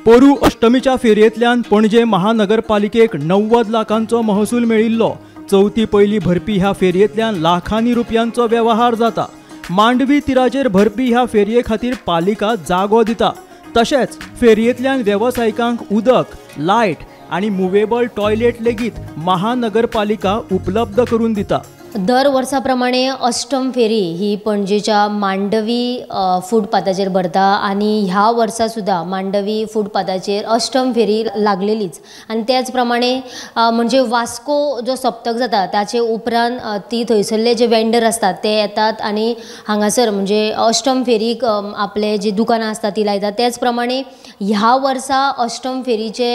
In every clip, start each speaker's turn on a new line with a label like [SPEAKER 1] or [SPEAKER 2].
[SPEAKER 1] पोरू अष्टमीच्या फेरयेंतल्यान पणजे महानगरपालिकेक 90 लाखांचो महसूल मेळिल्लो। चौथी पयली भरपी ह्या फेरयेंतल्यान लाखांनी रुपयांचो व्यवहार जाता। मांडवी तिराचेर भरपी ह्या फेरये खातीर पालिका जागो दिता। तशेंच फेरयेंतल्यान वेवसायिकांक उदक, लायट आनी मुवेबल टॉयलेट लेगीत महानगरपालिका उपलब्ध करून दिता।
[SPEAKER 2] दर वर्साप्रमाणे अष्टम फेरी ही पणजेच्या मांडवी फुटपाथाचेर भरता आनी ह्या वर्सा सुद्धा मांडवी फुटपाथाचेर अष्टम फेरी लागलेलीच। आनी त्याच प्रमाणे म्हणजे वास्को जो सप्तक जाता ताचे उपरांत ती थंयसरले जे वेंडर असतात ते येतात आनी हांगासर म्हणजे अष्टम फेरीक आपले जी दुकानां असतात ती लायतात। त्याच प्रमाणे ह्या वर्सा अष्टम फेरीचे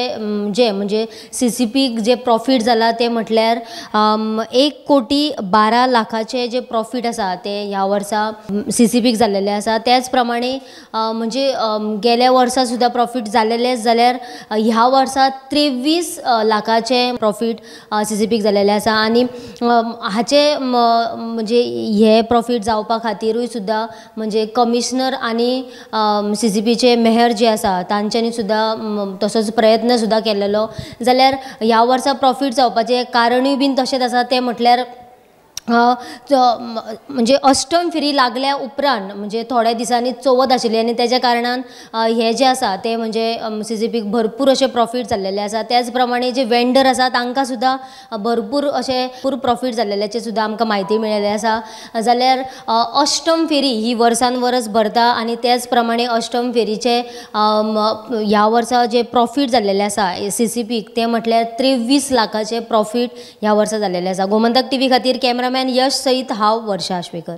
[SPEAKER 2] जे म्हणजे CCPक जे प्रॉफिट जाला ते म्हटल्यार 1,12 लाखाचे जे प्रॉफिट आसा ते ह्या वर्सा CCPक जाल्लेले आसा। त्याच प्रमाणे म्हणजे गेल्या वर्सा सुद्धा प्रॉफिट जाल्लेलेच जाल्यार ह्या वर्सा 23 लाखाचे प्रॉफिट CCPक जाल्लेले आसा। आनी हाचे म्हणजे हे प्रॉफिट जावपा खातीरूय सुद्धा म्हणजे कमिशनर आनी CCPचे मेयर जे आसा तांच्यांनी सुद्धा तसोच प्रयत्न सुद्धा केलेलो। जाल्यार ह्या वर्सा प्रॉफिट जावपाचे कारणूय बीन तशेंच आसा ते म्हटल्यार म्हणजे अष्टम फेरी लागल्या उपरांत म्हणजे थोड्या दिसांनी चवथ आशिल्ली आनी तेज्या कारणान हे जे आसा ते म्हणजे CCPक भरपूर अशे प्रॉफिट जाल्लेले आसा। त्याच प्रमाणे जे वेंडर आसा तांकां सुद्धा भरपूर अशे प्रॉफिट जाल्लेल्याचे सुद्धा आमकां म्हायती मेळिल्ली आसा। जाल्यार अष्टम फेरी ही वर्सान वर्स भरता आनी त्याच प्रमाणे अष्टम फेरीचे ह्या वर्सा जे प्रॉफिट जाल्लेले आसा CCPक ते म्हटल्यार 23 लाखाचे प्रॉफिट ह्या वर्सा जाल्लेले आसा। गोमंतक TV खातीर कॅमेरामॅन यश सयत हांव वर्षा आश्वेकर।